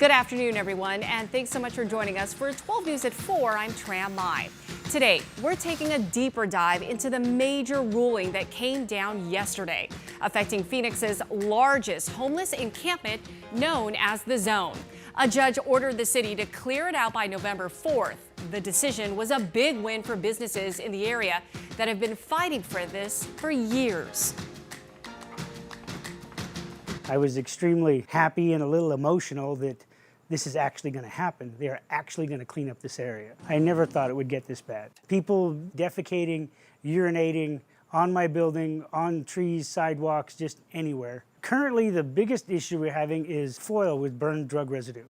Good afternoon, everyone, and thanks so much for joining us for 12 News at 4. I'm Tram Mai. Today, we're taking a deeper dive into the major ruling that came down yesterday, affecting Phoenix's largest homeless encampment known as the Zone. A judge ordered the city to clear it out by November 4th. The decision was a big win for businesses in the area that have been fighting for this for years. I was extremely happy and a little emotional that this is actually going to happen. They are actually going to clean up this area. I never thought it would get this bad. People defecating, urinating on my building, on trees, sidewalks, just anywhere. Currently, the biggest issue we're having is foil with burned drug residue.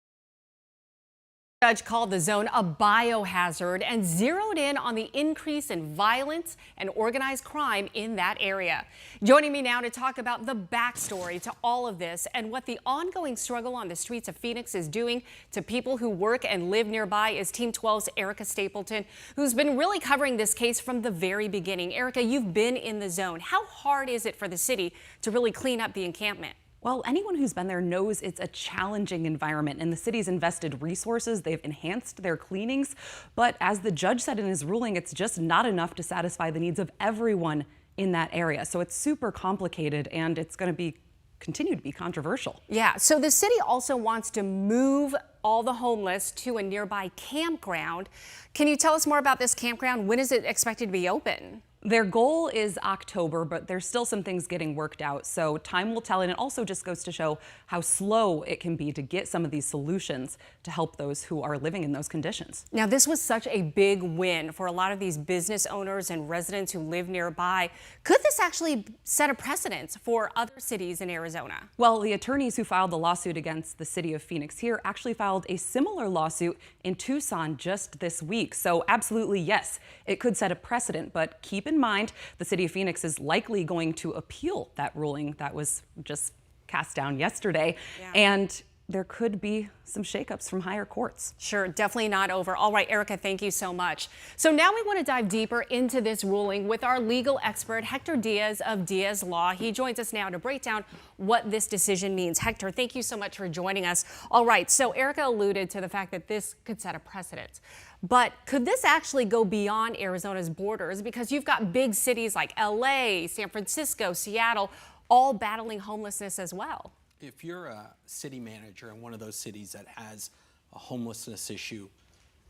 The judge called the zone a biohazard and zeroed in on the increase in violence and organized crime in that area. Joining me now to talk about the backstory to all of this and what the ongoing struggle on the streets of Phoenix is doing to people who work and live nearby is Team 12's Erica Stapleton, who's been really covering this case from the very beginning. Erica, you've been in the zone. How hard is it for the city to really clean up the encampment? Well, anyone who's been there knows it's a challenging environment, and the city's invested resources. They've enhanced their cleanings. But as the judge said in his ruling, it's just not enough to satisfy the needs of everyone in that area. So it's super complicated, and it's going to continue to be controversial. Yeah, so the city also wants to move all the homeless to a nearby campground. Can you tell us more about this campground? When is it expected to be open? Their goal is October, but there's still some things getting worked out, so time will tell. And it also just goes to show how slow it can be to get some of these solutions to help those who are living in those conditions. Now, this was such a big win for a lot of these business owners and residents who live nearby. Could this actually set a precedent for other cities in Arizona? Well, the attorneys who filed the lawsuit against the city of Phoenix here actually filed a similar lawsuit in Tucson just this week. So absolutely, yes, it could set a precedent, but keep in mind, the city of Phoenix is likely going to appeal that ruling that was just cast down yesterday. Yeah. And there could be some shakeups from higher courts. Sure, definitely not over. All right, Erica, thank you so much. So now we want to dive deeper into this ruling with our legal expert, Hector Diaz of Diaz Law. He joins us now to break down what this decision means. Hector, thank you so much for joining us. All right, so Erica alluded to the fact that this could set a precedent. But could this actually go beyond Arizona's borders? Because you've got big cities like LA, San Francisco, Seattle, all battling homelessness as well. If you're a city manager in one of those cities that has a homelessness issue,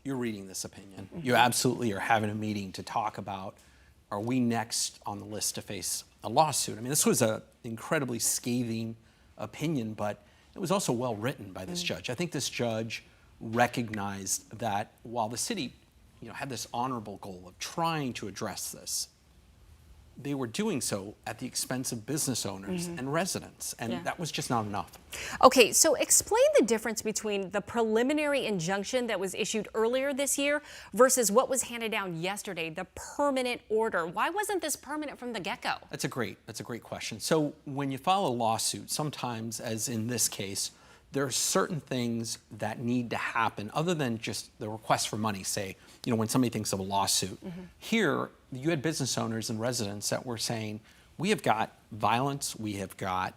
you're reading this opinion. Mm-hmm. You absolutely are having a meeting to talk about, are we next on the list to face a lawsuit? I mean, this was an incredibly scathing opinion, but it was also well written by this judge. I think this judge recognized that while the city, had this honorable goal of trying to address this, they were doing so at the expense of business owners and residents, and that was just not enough. Okay, so explain the difference between the preliminary injunction that was issued earlier this year versus what was handed down yesterday, the permanent order. Why wasn't this permanent from the get-go? That's a great question. So when you file a lawsuit, sometimes, as in this case, there are certain things that need to happen other than just the request for money, say, when somebody thinks of a lawsuit. Here, you had business owners and residents that were saying, we have got violence, we have got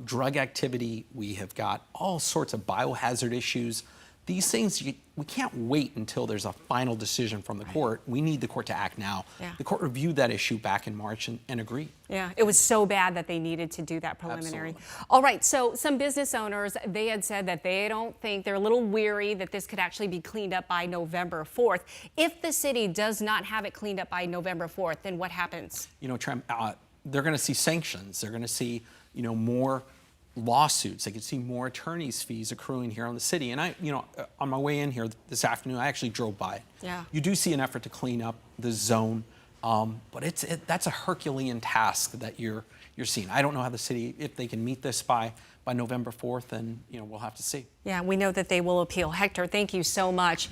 drug activity, we have got all sorts of biohazard issues. These things, we can't wait until there's a final decision from the court. We need the court to act now. Yeah. The court reviewed that issue back in March and agreed. Yeah, it was so bad that they needed to do that preliminary. Absolutely. All right, so some business owners, they had said that they don't think, they're a little weary that this could actually be cleaned up by November 4th. If the city does not have it cleaned up by November 4th, then what happens? Trump, they're going to see sanctions. They're going to see, more lawsuits. They could see more attorneys' fees accruing here on the city. And I, on my way in here this afternoon, I actually drove by it. Yeah. You do see an effort to clean up the zone, but that's a Herculean task that you're seeing. I don't know how the city, if they can meet this by November 4th, and we'll have to see. Yeah, we know that they will appeal. Hector, thank you so much.